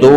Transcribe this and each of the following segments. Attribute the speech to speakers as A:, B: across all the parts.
A: 2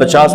A: 50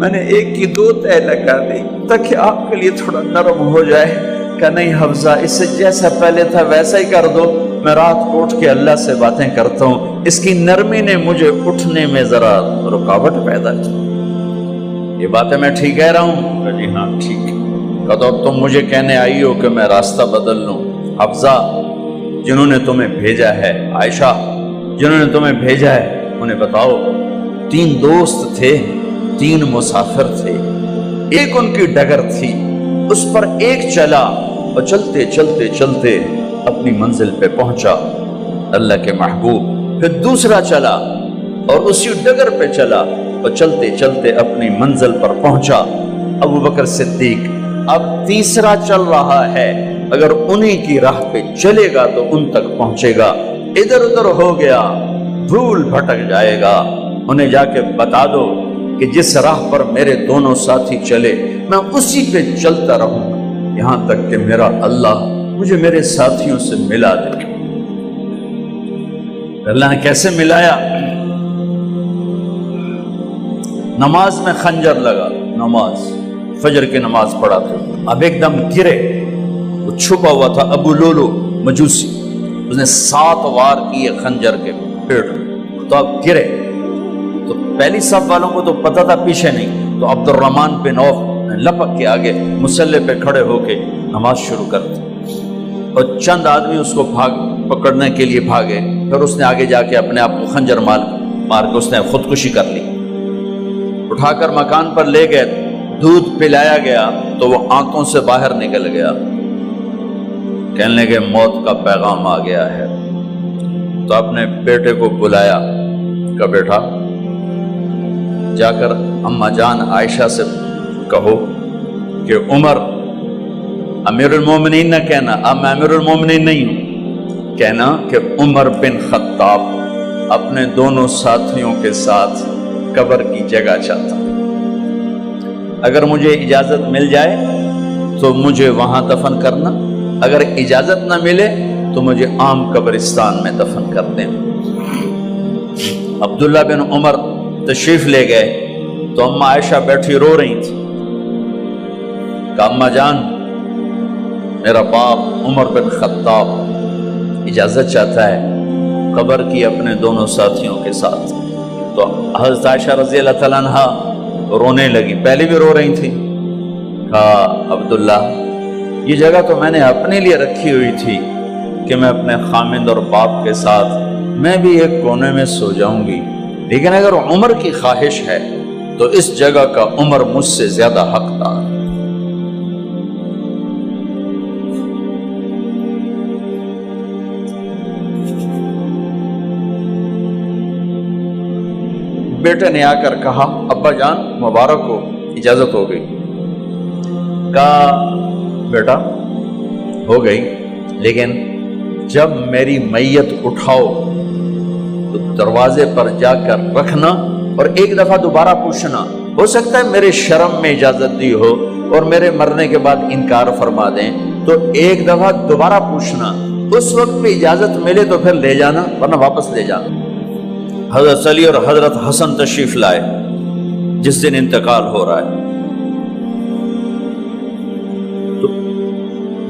A: میں نے ایک کی دو تہ لگا دی تاکہ آپ کے لیے تھوڑا نرم ہو جائے. کہ نہیں حفظہ، اسے جیسا پہلے تھا ویسا ہی کر دو، میں رات کو اٹھ کے اللہ سے باتیں کرتا ہوں، اس کی نرمی نے مجھے اٹھنے میں ذرا رکاوٹ پیدا کی. یہ باتیں میں ٹھیک کہہ رہا ہوں؟ کہ جی ہاں ٹھیک ہے. کہ تو اب تم مجھے کہنے آئی ہو کہ میں راستہ بدل لوں. حفظہ، جنہوں نے تمہیں بھیجا ہے، عائشہ جنہوں نے تمہیں بھیجا ہے، انہیں بتاؤ 3 دوست تھے، 3 مسافر تھے، ایک ان کی ڈگر تھی، اس پر ایک چلا اور چلتے چلتے چلتے اپنی منزل پہ پہنچا اللہ کے محبوب. پھر دوسرا چلا اور اسی ڈگر پہ چلا اور چلتے چلتے اپنی منزل پر پہنچا ابو بکر صدیق. اب تیسرا چل رہا ہے، اگر انہی کی راہ پہ چلے گا تو ان تک پہنچے گا، ادھر ادھر ہو گیا بھول بھٹک جائے گا. انہیں جا کے بتا دو کہ جس راہ پر میرے دونوں ساتھی چلے میں اسی پہ چلتا رہوں یہاں تک کہ میرا اللہ مجھے میرے ساتھیوں سے ملا دے. اللہ نے کیسے ملایا؟ نماز میں خنجر لگا، نماز فجر کی نماز پڑھا تھا. اب ایک دم گرے، وہ چھپا ہوا تھا ابو لولو مجوسی، اس نے 7 وار کیے خنجر کے پیڑ، تو اب گرے. تو پہلی صف والوں کو تو پتہ تھا، پیچھے نہیں. تو عبد الرحمن بن عوف لپک کے آگے مصلی پہ کھڑے ہو کے نماز شروع کر دی، اور چند آدمی اس کو پکڑنے کے لیے بھاگے. پھر اس نے آگے جا کے اپنے آپ کو خنجر مار کے اس نے خودکشی کر لی. اٹھا کر مکان پر لے گئے، دودھ پلایا گیا تو وہ آنتوں سے باہر نکل گیا. کہنے لگے موت کا پیغام آ گیا ہے. تو اپنے بیٹے کو بلایا کہ بیٹا جا کر اماں جان عائشہ سے کہو کہ عمر امیر المومنین نہ کہنا، اب میں امیر المومنین نہیں ہوں، کہنا کہ عمر بن خطاب اپنے دونوں ساتھیوں کے ساتھ قبر کی جگہ چاہتا. اگر مجھے اجازت مل جائے تو مجھے وہاں دفن کرنا، اگر اجازت نہ ملے تو مجھے عام قبرستان میں دفن کر دیں. عبداللہ بن عمر تشریف لے گئے تو اماں عائشہ بیٹھی رو رہی تھی. کہ اماں جان میرا باپ عمر بن خطاب اجازت چاہتا ہے قبر کی اپنے دونوں ساتھیوں کے ساتھ. تو حضرت عائشہ رضی اللہ تعالیٰ عنہا رونے لگی، پہلے بھی رو رہی تھی. کہا عبداللہ یہ جگہ تو میں نے اپنے لیے رکھی ہوئی تھی کہ میں اپنے خامند اور باپ کے ساتھ میں بھی ایک کونے میں سو جاؤں گی، لیکن اگر عمر کی خواہش ہے تو اس جگہ کا عمر مجھ سے زیادہ حقدار. بیٹے نے آ کر کہا ابا جان مبارک ہو، اجازت ہو گئی. کہا بیٹا ہو گئی، لیکن جب میری میت اٹھاؤ تو دروازے پر جا کر رکھنا اور ایک دفعہ دوبارہ پوچھنا. ہو سکتا ہے میرے شرم میں اجازت دی ہو اور میرے مرنے کے بعد انکار فرما دیں، تو ایک دفعہ دوبارہ پوچھنا، اس وقت پہ اجازت ملے تو پھر لے جانا ورنہ واپس لے جانا. حضرت علی اور حضرت حسن تشریف لائے جس دن انتقال ہو رہا ہے. تو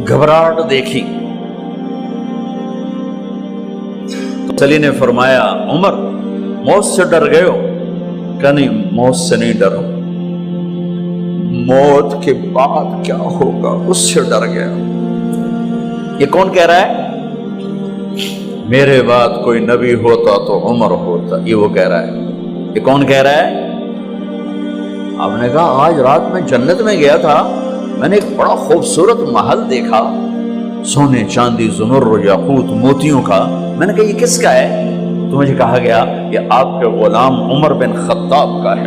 A: گھبراہٹ دیکھی. تو علی نے فرمایا عمر موت سے ڈر گئے ہو؟ کہ نہیں موت سے نہیں ڈرا، موت کے بعد کیا ہوگا اس سے ڈر گیا. یہ کون کہہ رہا ہے؟ میرے بعد کوئی نبی ہوتا تو عمر ہوتا، یہ وہ کہہ رہا ہے. یہ کون کہہ رہا ہے؟ آپ نے کہا آج رات میں جنت میں گیا تھا، میں نے ایک بڑا خوبصورت محل دیکھا، سونے چاندی زمر یاقوت موتیوں کا. میں نے کہا یہ کس کا ہے؟ تو مجھے کہا گیا یہ آپ کے غلام عمر بن خطاب کا ہے.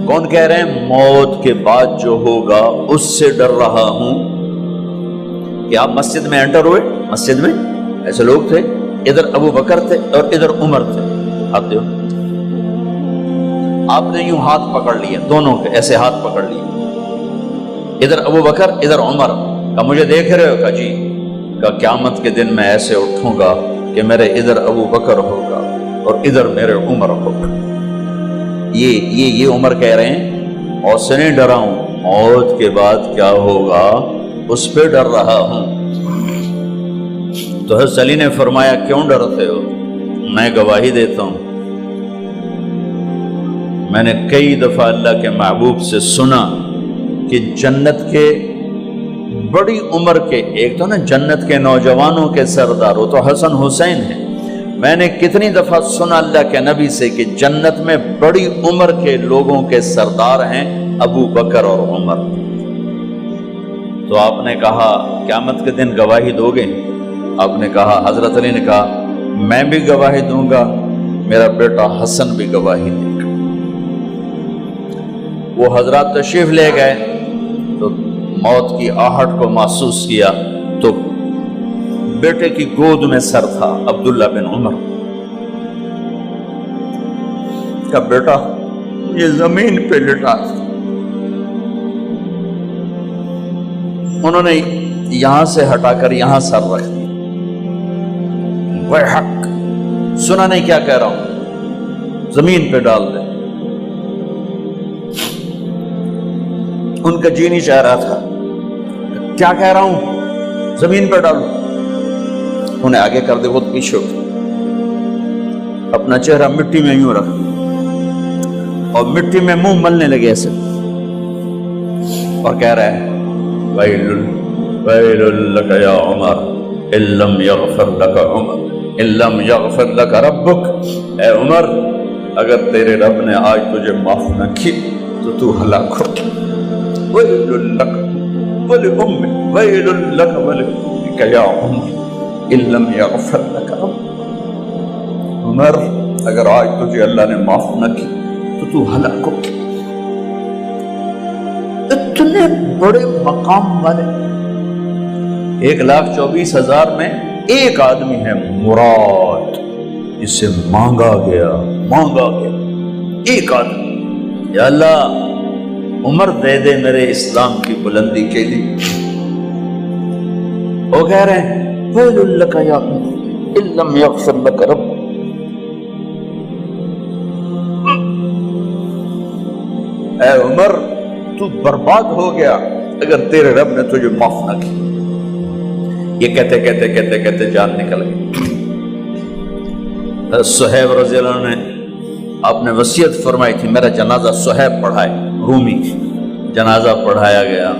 A: کون کہہ رہے ہیں؟ موت کے بعد جو ہوگا اس سے ڈر رہا ہوں. کہ آپ مسجد میں انٹر ہوئے، مسجد میں ایسے لوگ تھے، ادھر ابو بکر تھے اور ادھر عمر تھے. آپ دیو آپ نے یوں ہاتھ پکڑ لیے، دونوں کے ایسے ہاتھ پکڑ لیے، ادھر ابو بکر ادھر عمر. کہ مجھے دیکھ رہے ہو؟ کہ جی. کہ قیامت کے دن میں ایسے اٹھوں گا کہ میرے ادھر ابو بکر ہوگا اور ادھر میرے عمر ہوگا. یہ عمر کہہ رہے ہیں اور سے نہیں ڈرا ہوں، موت کے بعد کیا ہوگا اس پہ ڈر رہا ہوں۔ تو حضرت علی نے فرمایا کیوں ڈرتے ہو؟ میں گواہی دیتا ہوں، میں نے کئی دفعہ اللہ کے محبوب سے سنا کہ جنت کے بڑی عمر کے، ایک تو نا جنت کے نوجوانوں کے سردار، وہ تو حسن حسین ہیں، میں نے کتنی دفعہ سنا اللہ کے نبی سے کہ جنت میں بڑی عمر کے لوگوں کے سردار ہیں ابو بکر اور عمر۔ تو آپ نے کہا قیامت کے دن گواہی دو گے؟ آپ نے کہا، حضرت علی نے کہا میں بھی گواہی دوں گا، میرا بیٹا حسن بھی گواہی دے گا۔ وہ حضرات تشریف لے گئے تو موت کی آہٹ کو محسوس کیا تو بیٹے کی گود میں سر تھا عبداللہ بن عمر کا بیٹا، یہ زمین پہ لٹا تھا۔ انہوں نے یہاں سے ہٹا کر یہاں سر رکھ دیا۔ وہ حق سنا نہیں کیا کہہ رہا ہوں، زمین پہ ڈال دے۔ ان کا جی نہیں چاہ رہا تھا، کیا کہہ رہا ہوں، زمین پہ ڈالو۔ انہیں آگے کر دے، خود پیچھے اپنا چہرہ مٹی میں یوں رکھ اور مٹی میں منہ ملنے لگے ایسے، اور کہہ رہا ہے ویل لک یا عمر ان لم یغفر لک عمر ان لم یغفر لک ربک، اے عمر اگر تیرے رب نے آج تجھے معاف نہ کی تو ہلاک ہو۔ ویل لک ولأمک ویل لک ولأمک یا عمر ان لم یغفر لک ربک، عمر اگر آج تجھے اللہ نے معاف نہ کی تو ہلاک ہو۔ اتنے بڑے مقام والے 1,24,000 میں ایک آدمی ہے مراد، جسے مانگا گیا ایک آدمی، یا اللہ عمر دے دے میرے اسلام کی بلندی کے لیے۔ وہ کہہ رہے ہیں ویل لک یا عمر ان لم یغفر لک رب، اے عمر تو برباد ہو گیا اگر تیرے رب نے تجھے معاف نہ کی۔ یہ کہتے جان نکل گئی۔ صہیب رضی اللہ عنہ نے آپ نے وصیت فرمائی تھی میرا جنازہ صہیب پڑھائے، رومی جنازہ پڑھایا گیا،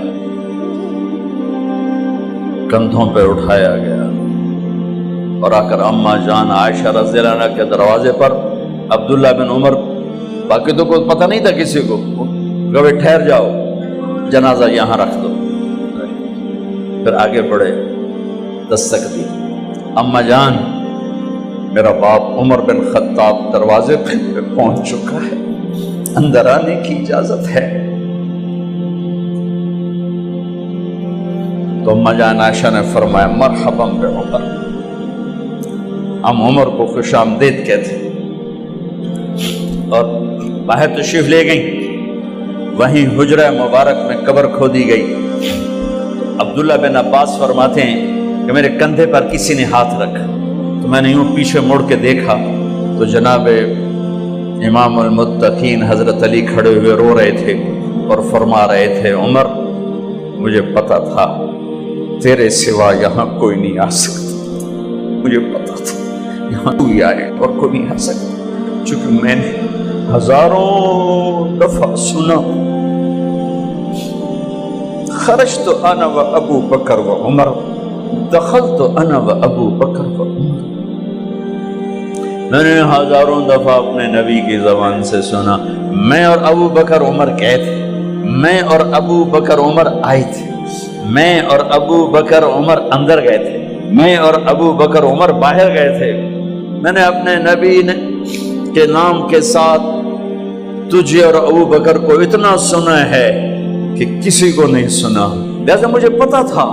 A: کندھوں پہ اٹھایا گیا اور آ کر اماں جان عائشہ رضی اللہ عنہ کے دروازے پر عبداللہ بن عمر، باقی تو کوئی پتہ نہیں تھا کسی کو، کبھی ٹھہر جاؤ جنازہ یہاں رکھ دو، پھر آگے بڑھے، دستک دی، اماں جان میرا باپ عمر بن خطاب دروازے پہ پہنچ چکا ہے، اندر آنے کی اجازت ہے۔ تو اماں جان عائشہ نے فرمایا مرحبا بعمر، ہم عمر کو خوش آمدید کہتے، اور باہر تشریف لے گئیں۔ وہیں حجرہ مبارک میں قبر کھودی گئی۔ عبداللہ بن عباس فرماتے ہیں کہ میرے کندھے پر کسی نے ہاتھ رکھا تو میں نے یوں پیچھے مڑ کے دیکھا تو جناب امام المتقین حضرت علی کھڑے ہوئے رو رہے تھے اور فرما رہے تھے عمر مجھے پتا تھا تیرے سوا یہاں کوئی نہیں آ سکتا، مجھے پتا تھا یہاں کوئی آئے اور کوئی نہیں آ سکتا، چونکہ میں نے ہزاروں دفعہ سنا خرجت انا و ابو بکر و عمر دخلت انا و ابو بکر و عمر، میں نے ہزاروں دفعہ اپنے نبی کی زبان سے سنا میں اور ابو بکر عمر گئے تھے، میں اور ابو بکر عمر آئے تھے، میں اور ابو بکر عمر اندر گئے تھے، میں اور ابو بکر عمر باہر گئے تھے، میں نے اپنے نبی کے نام کے ساتھ تجھے اور ابو بکر کو اتنا سنا ہے کہ کسی کو نہیں سنا، لہذا مجھے پتا تھا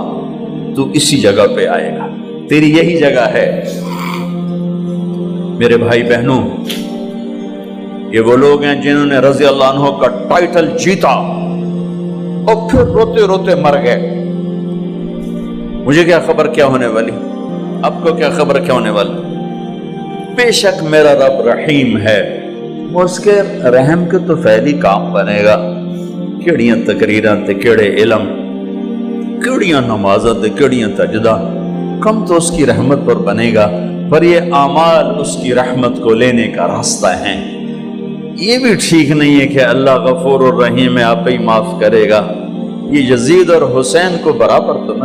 A: تو اسی جگہ پہ آئے گا، تیری یہی جگہ ہے۔ میرے بھائی بہنوں، یہ وہ لوگ ہیں جنہوں نے رضی اللہ عنہ کا ٹائٹل جیتا اور پھر روتے روتے مر گئے۔ مجھے کیا خبر کیا ہونے والی، آپ کو کیا خبر کیا ہونے والی؟ بے شک میرا رب رحیم ہے، اس کے رحم کے تو فعلی کام بنے گا، کیڑیاں تقریراں تے کیڑے علم، کیڑیاں نمازاں تے کیڑیاں سجدہ، کم تو اس کی رحمت پر بنے گا، پر یہ اعمال اس کی رحمت کو لینے کا راستہ ہیں۔ یہ بھی ٹھیک نہیں ہے کہ اللہ غفور الرحیم ہے، آپ ہی معاف کرے گا، یہ یزید اور حسین کو برابر تو نہ